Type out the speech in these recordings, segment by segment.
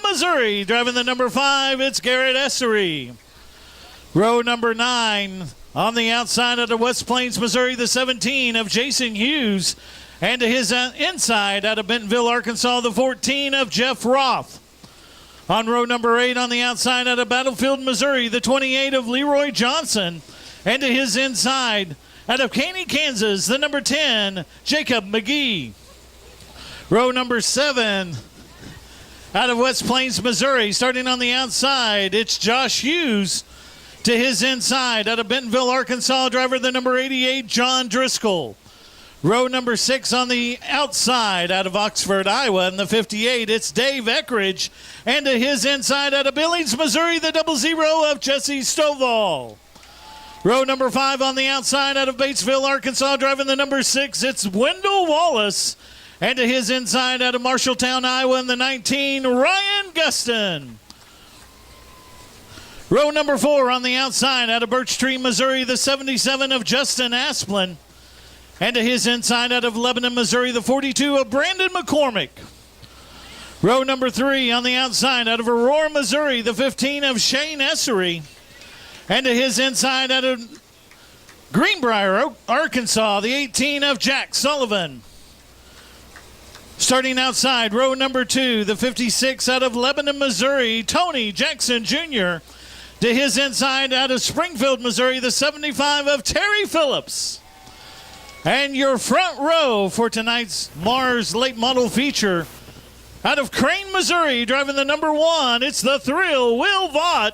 Missouri. Driving the number 5, it's Garrett Essery. Row number 9 on the outside out of West Plains, Missouri, the 17 of Jason Hughes. And to his inside out of Bentonville, Arkansas, the 14 of Jeff Roth. On row number 8 on the outside out of Battlefield, Missouri, the 28 of Leroy Johnson. And to his inside out of Caney, Kansas, the number 10, Jacob McGee. Row number 7 out of West Plains, Missouri, starting on the outside, it's Josh Hughes. To his inside out of Bentonville, Arkansas, driver the number 88, John Driscoll. Row number 6 on the outside out of Oxford, Iowa, and the 58, it's Dave Eckridge. And to his inside out of Billings, Missouri, the 00 of Jesse Stovall. Row number 5 on the outside out of Batesville, Arkansas, driving the number 6, it's Wendell Wallace. And to his inside out of Marshalltown, Iowa, and the 19, Ryan Guston. Row number 4 on the outside out of Birch Tree, Missouri, the 77 of Justin Asplin. And to his inside out of Lebanon, Missouri, the 42 of Brandon McCormick. Row number 3 on the outside out of Aurora, Missouri, the 15 of Shane Essery. And to his inside out of Greenbrier, Arkansas, the 18 of Jack Sullivan. Starting outside, row number 2, the 56 out of Lebanon, Missouri, Tony Jackson Jr. To his inside out of Springfield, Missouri, the 75 of Terry Phillips. And your front row for tonight's Mars Late Model feature, out of Crane, Missouri, driving the number 1, it's the Thrill, Will Vaught.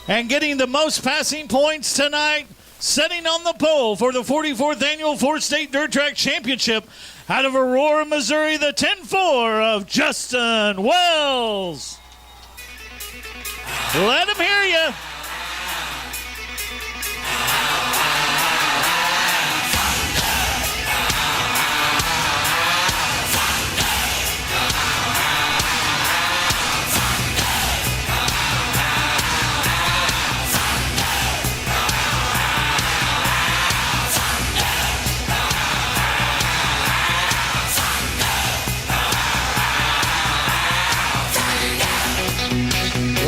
And getting the most passing points tonight, setting on the pole for the 44th Annual 4-State Dirt Track Championship, out of Aurora, Missouri, the 10-4 of Justin Wells. Let him hear you.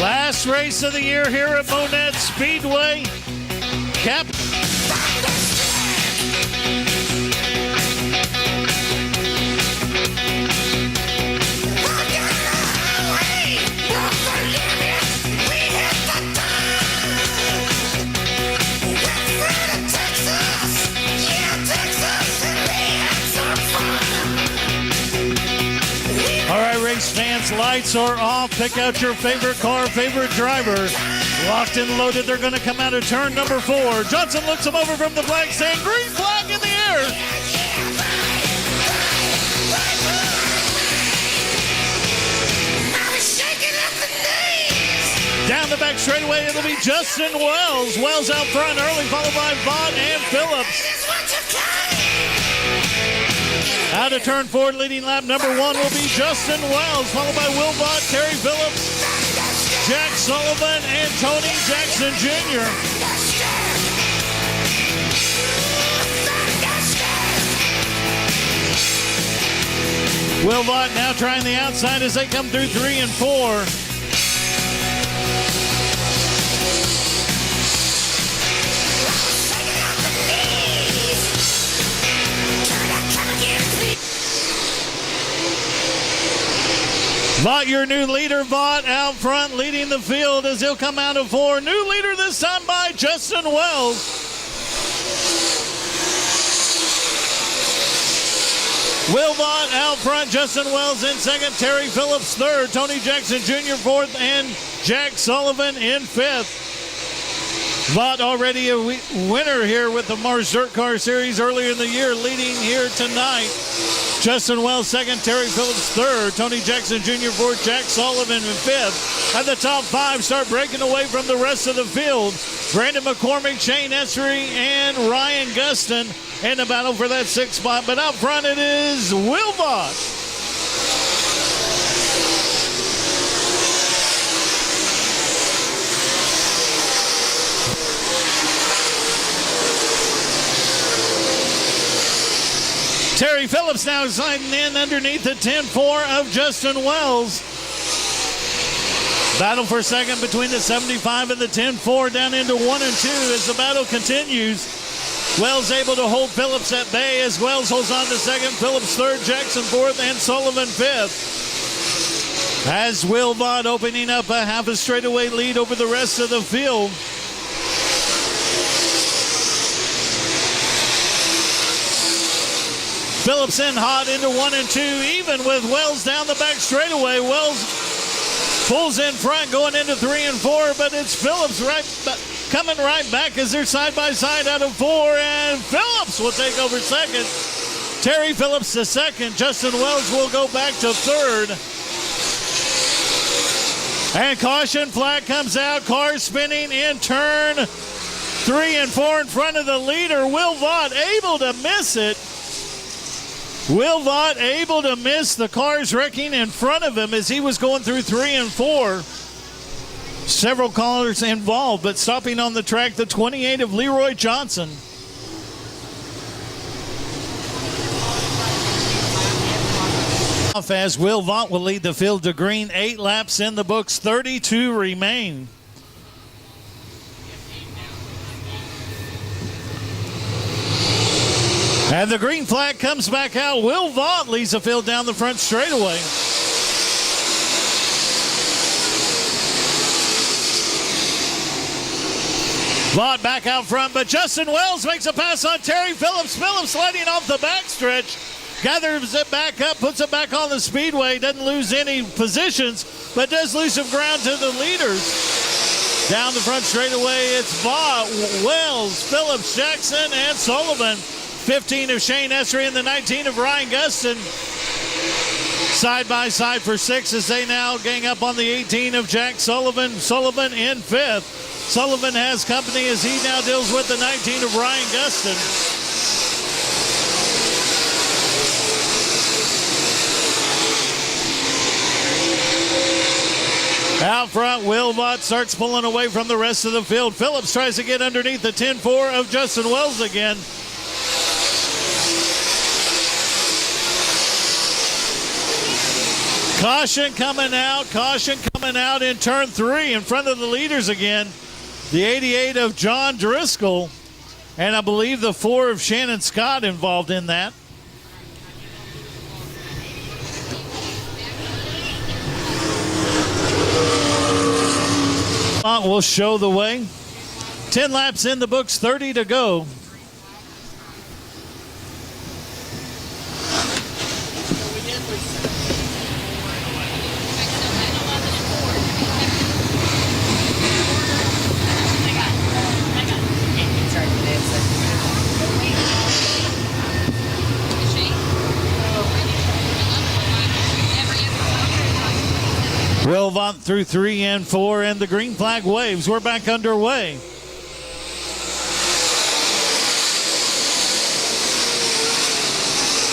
Last race of the year here at Monnett Speedway. Cap. All right, race fans, lights are off. Pick out your favorite car, favorite driver. Locked and loaded, they're going to come out of turn number 4. Johnson looks him over from the flag stand. Green flag in the air. Down the back straightaway, it'll be Justin Wells. Wells out front early, followed by Vaught and Phillips. Out of turn 4, leading lap number 1 will be Justin Wells, followed by Will Vaught, Terry Phillips, Jack Sullivan, and Tony Jackson Jr. Will Vaught now trying the outside as they come through 3 and 4. Vaught, your new leader, Vaught out front leading the field as he'll come out of 4. New leader this time by Justin Wells. Will Vaught out front, Justin Wells in second, Terry Phillips third, Tony Jackson Jr. fourth, and Jack Sullivan in fifth. Vaught already a winner here with the Mars Dirt Car Series earlier in the year, leading here tonight. Justin Wells second, Terry Phillips third, Tony Jackson Jr. fourth, Jack Sullivan in fifth. At the top 5 start breaking away from the rest of the field. Brandon McCormick, Shane Essery, and Ryan Guston in the battle for that 6th spot. But out front it is Will Vaught. Terry Phillips now sliding in underneath the 10-4 of Justin Wells. Battle for second between the 75 and the 10-4 down into 1 and 2 as the battle continues. Wells able to hold Phillips at bay as Wells holds on to second. Phillips third, Jackson fourth, and Sullivan fifth. As Will Vaught opening up a half a straightaway lead over the rest of the field. Phillips in hot into 1 and 2, even with Wells down the back straightaway. Wells pulls in front going into 3 and 4, but it's Phillips coming right back as they're side by side out of 4, and Phillips will take over second. Terry Phillips to second. Justin Wells will go back to third. And caution flag comes out. Car spinning in turn 3 and 4 in front of the leader. Will Vaught able to miss it. Will Vaught able to miss the cars wrecking in front of him as he was going through 3 and 4. Several cars involved, but stopping on the track, the 28 of Leroy Johnson. As Will Vaught will lead the field to green. 8 laps in the books, 32 remain. And the green flag comes back out. Will Vaught leads the field down the front straightaway. Vaught back out front, but Justin Wells makes a pass on Terry Phillips. Phillips sliding off the backstretch. Gathers it back up, puts it back on the speedway. Doesn't lose any positions, but does lose some ground to the leaders. Down the front straightaway, it's Vaught, Wells, Phillips, Jackson, and Sullivan. 15 of Shane Essery and the 19 of Ryan Gustin. Side by side for 6 as they now gang up on the 18 of Jack Sullivan. Sullivan in 5th. Sullivan has company as he now deals with the 19 of Ryan Gustin. Out front, Will Vaught starts pulling away from the rest of the field. Phillips tries to get underneath the 10-4 of Justin Wells again. Caution coming out in turn 3 in front of the leaders again. The 88 of John Driscoll, and I believe the 4 of Shannon Scott involved in that. Will show the way. 10 laps in the books, 30 to go. Will Vaught through 3 and 4, and the green flag waves. We're back underway.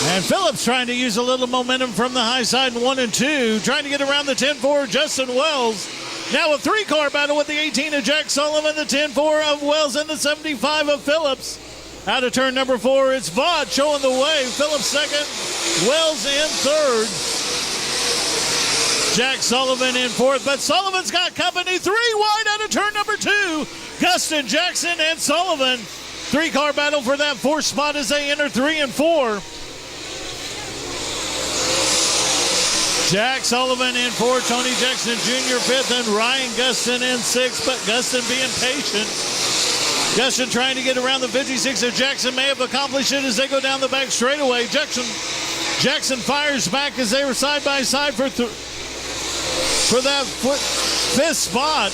And Phillips trying to use a little momentum from the high side in 1 and 2, trying to get around the 10-4 Justin Wells. Now a 3-car battle with the 18 of Jack Sullivan, the 10-4 of Wells, and the 75 of Phillips. Out of turn number 4, it's Vaught showing the way. Phillips second, Wells in third. Jack Sullivan in 4th, but Sullivan's got company. 3 wide out of turn number 2. Gustin, Jackson, and Sullivan. 3-car battle for that 4th spot as they enter 3 and 4. Jack Sullivan in 4, Tony Jackson Jr. 5th, and Ryan Gustin in 6th, but Gustin being patient. Gustin trying to get around the 56 of Jackson, may have accomplished it as they go down the back straightaway. Jackson fires back as they were side by side for that 5th spot.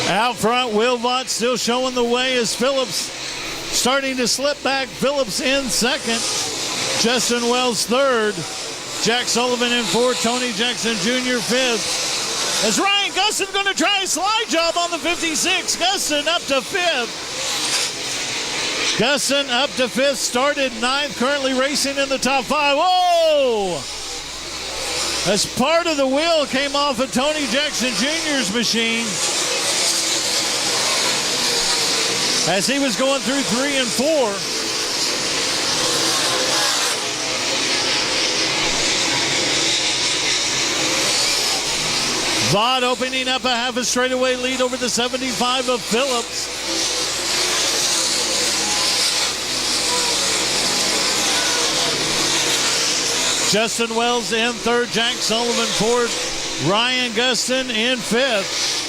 Out front, Will Vaught still showing the way as Phillips starting to slip back. Phillips in 2nd. Justin Wells 3rd. Jack Sullivan in 4th. Tony Jackson Jr. 5th. As Ryan Gustin going to try a slide job on the 56. Gustin up to 5th. Gustin up to 5th, started 9th, currently racing in the top 5. Whoa! As part of the wheel came off of Tony Jackson Jr.'s machine as he was going through 3 and 4. Vaught opening up a half a straightaway lead over the 75 of Phillips. Justin Wells in third, Jack Sullivan fourth, Ryan Gustin in fifth.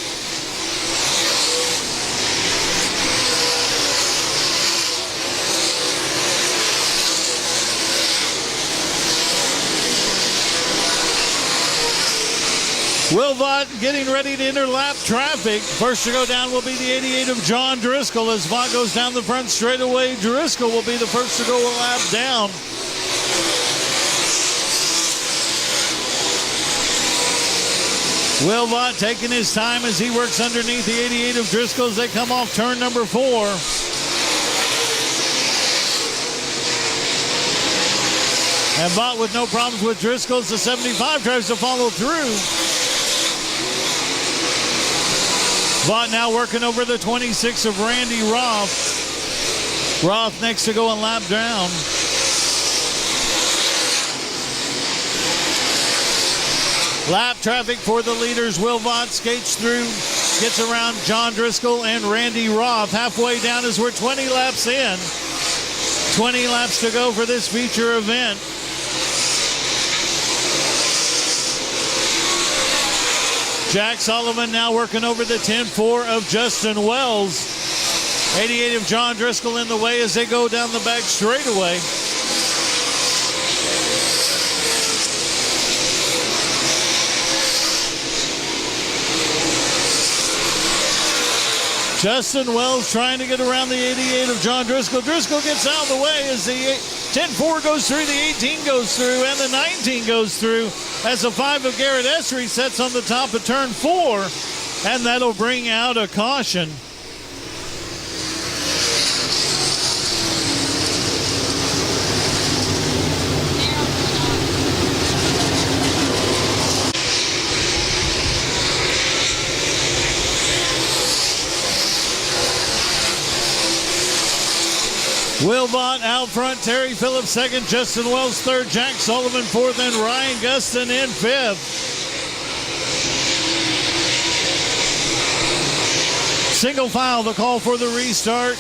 Will Vaught getting ready to enter lap traffic. First to go down will be the 88 of John Driscoll. As Vaught goes down the front straightaway, Driscoll will be the first to go a lap down. Will Vaught taking his time as he works underneath the 88 of Driscoll as they come off turn number 4. And Vaught with no problems with Driscoll as the 75 tries to follow through. Vaught now working over the 26 of Randy Roth. Roth next to go a lap down. Lap traffic for the leaders. Will Vaught skates through, gets around John Driscoll and Randy Roth. Halfway down as we're 20 laps in. 20 laps to go for this feature event. Jack Sullivan now working over the 10-4 of Justin Wells. 88 of John Driscoll in the way as they go down the back straightaway. Justin Wells trying to get around the 88 of John Driscoll. Driscoll gets out of the way as the 10-4 goes through, the 18 goes through, and the 19 goes through as the 5 of Garrett Essery sets on the top of turn 4, and that'll bring out a caution. Will Vaught out front, Terry Phillips second, Justin Wells third, Jack Sullivan fourth, and Ryan Gustin in fifth. Single file, the call for the restart.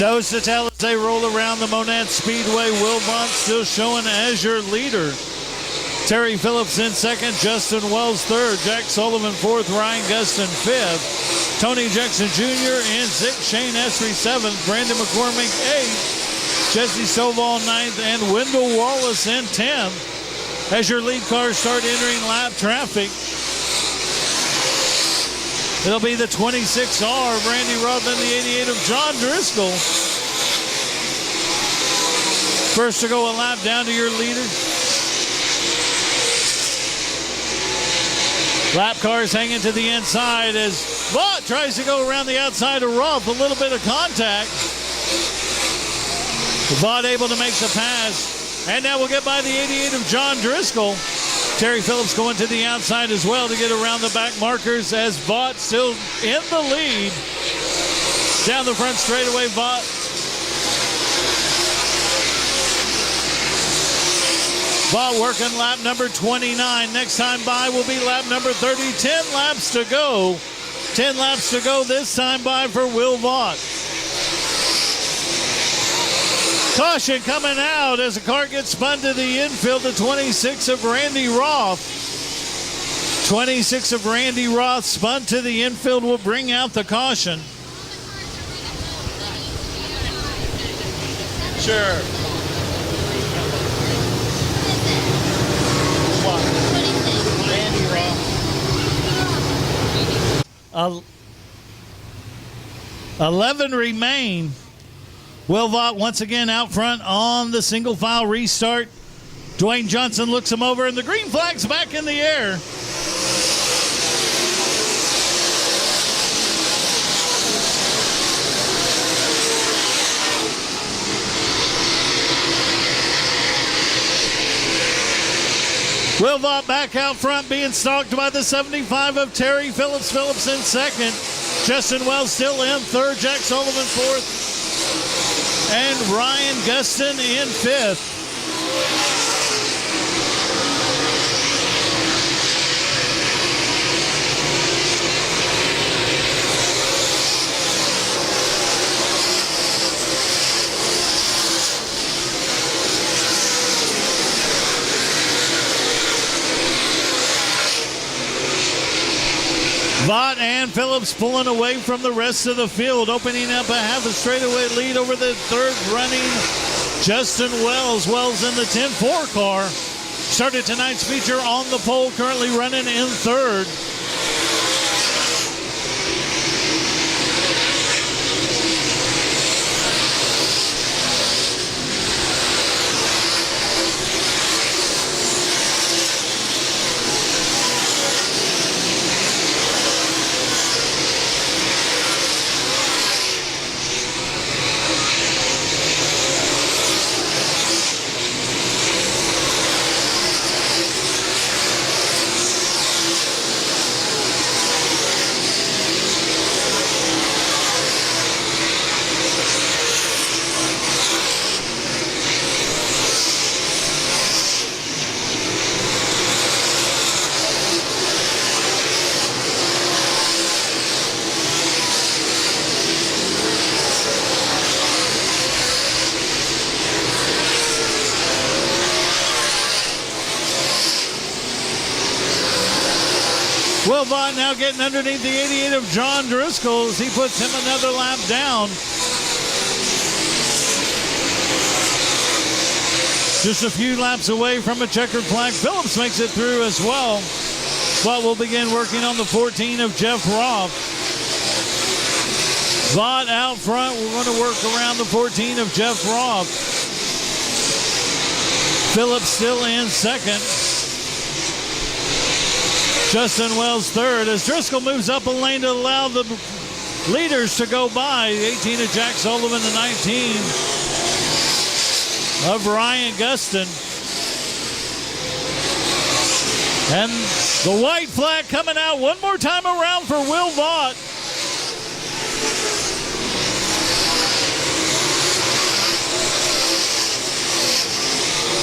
Nose to tail as they roll around the Monnett Speedway. Will Vaught still showing as your leader. Terry Phillips in second, Justin Wells third, Jack Sullivan fourth, Ryan Gustin fifth, Tony Jackson Jr. in sixth, Shane Essery seventh, Brandon McCormick eighth, Jesse Stovall ninth, and Wendell Wallace in 10th. As your lead cars start entering lap traffic, it'll be the 26R of Randy Roth and the 88 of John Driscoll. First to go a lap down to your leader. Lap cars hanging to the inside as Vaught tries to go around the outside of Roth. A little bit of contact. Vaught able to make the pass. And now we'll get by the 88 of John Driscoll. Terry Phillips going to the outside as well to get around the back markers as Vaught still in the lead. Down the front straightaway, Vaught. Vaught working lap number 29. Next time by will be lap number 30. 10 laps to go. 10 laps to go this time by for Will Vaught. Caution coming out as the car gets spun to the infield. The 26 of Randy Roth. 26 of Randy Roth spun to the infield will bring out the caution. Sure. Randy Roth. 11 remain. Will Vaught once again out front on the single file restart. Dwayne Johnson looks him over and the green flag's back in the air. Will Vaught back out front, being stalked by the 75 of Terry Phillips. Phillips in second. Justin Wells still in third. Jack Sullivan fourth. And Ryan Guston in fifth. Vaught and Phillips pulling away from the rest of the field, opening up a half a straightaway lead over the third running Justin Wells. Wells in the 10-4 car. Started tonight's feature on the pole, currently running in third. Will Vaught now getting underneath the 88 of John Driscoll as he puts him another lap down. Just a few laps away from a checkered flag. Phillips makes it through as well. But we'll begin working on the 14 of Jeff Roth. Vaught out front. We're going to work around the 14 of Jeff Roth. Phillips still in second. Justin Wells third as Driscoll moves up a lane to allow the leaders to go by. The 18 of Jack Sullivan, the 19 of Ryan Guston. And the white flag coming out one more time around for Will Vaught.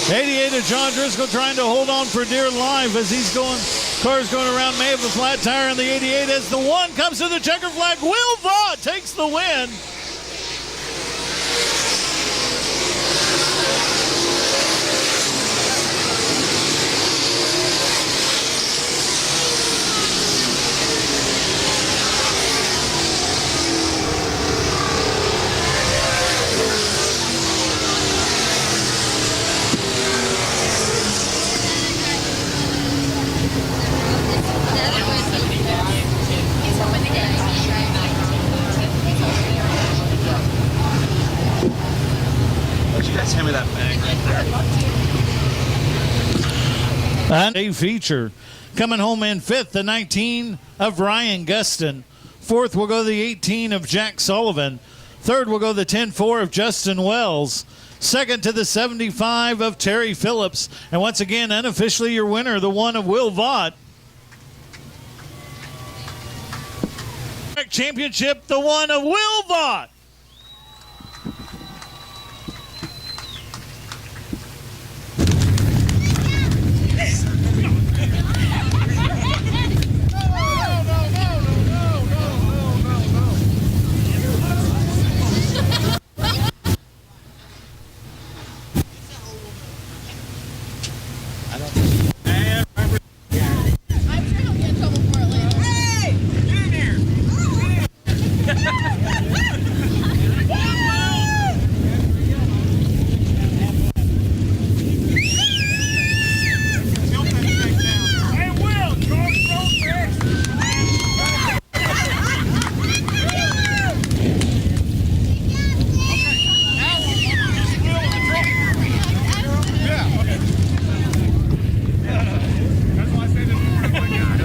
'88 of John Driscoll trying to hold on for dear life as he's going. Car's going around, may have a flat tire on the 88 as the one comes to the checker flag. Will Vaught takes the win. Hand me that bag. And a feature coming home in fifth, the 19 of Ryan Guston. Fourth will go the 18 of Jack Sullivan. Third will go the 10-4 of Justin Wells. Second to the 75 of Terry Phillips. And once again, unofficially your winner, the one of Will Vaught. Championship, the one of Will Vaught.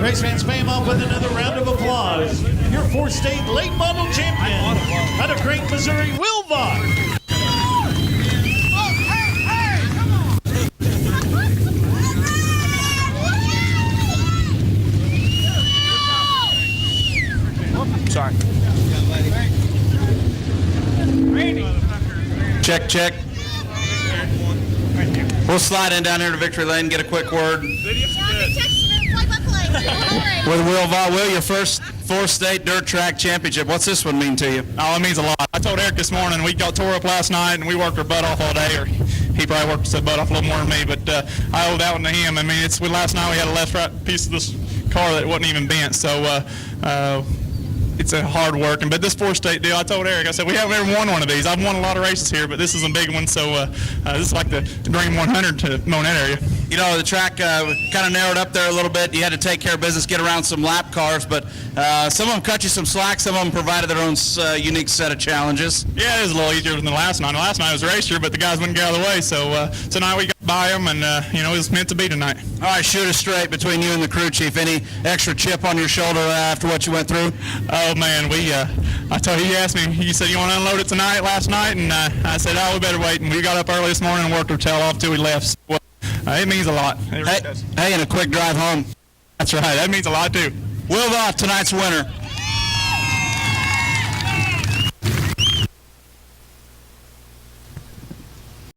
Race fans, pay him off with another round of applause. Your four-state late model champion out of Crank, Missouri, Will Vaught. Check, check. We'll slide in down here to Victory Lane and get a quick word with Will Vaught. Will, your first four-state dirt track championship. What's this one mean to you? Oh, it means a lot. I told Eric this morning we got tore up last night and we worked our butt off all day, or he probably worked his butt off a little more than me, but I owe that one to him. I mean, last night we had a left-right piece of this car that wasn't even bent, so it's a hard working. But this four-state deal, I told Eric, I said, we haven't ever won one of these. I've won a lot of races here, but this is a big one, so this is like the Dream 100 to Monnett area. You know, the track kind of narrowed up there a little bit. You had to take care of business, get around some lap cars, but some of them cut you some slack. Some of them provided their own unique set of challenges. Yeah, it was a little easier than the last night. The last night was racier, but the guys wouldn't get out of the way, so tonight we got by them, and, it was meant to be tonight. All right, shoot us straight between you and the crew chief. Any extra chip on your shoulder after what you went through? Oh, man, I told you, he asked me, he said, you want to unload it tonight, last night? And I said, oh, we better wait. And we got up early this morning and worked our tail off till we left. So, it means a lot. It really does. Hey, and a quick drive home. That's right. That means a lot, too. Will Vaught, tonight's winner.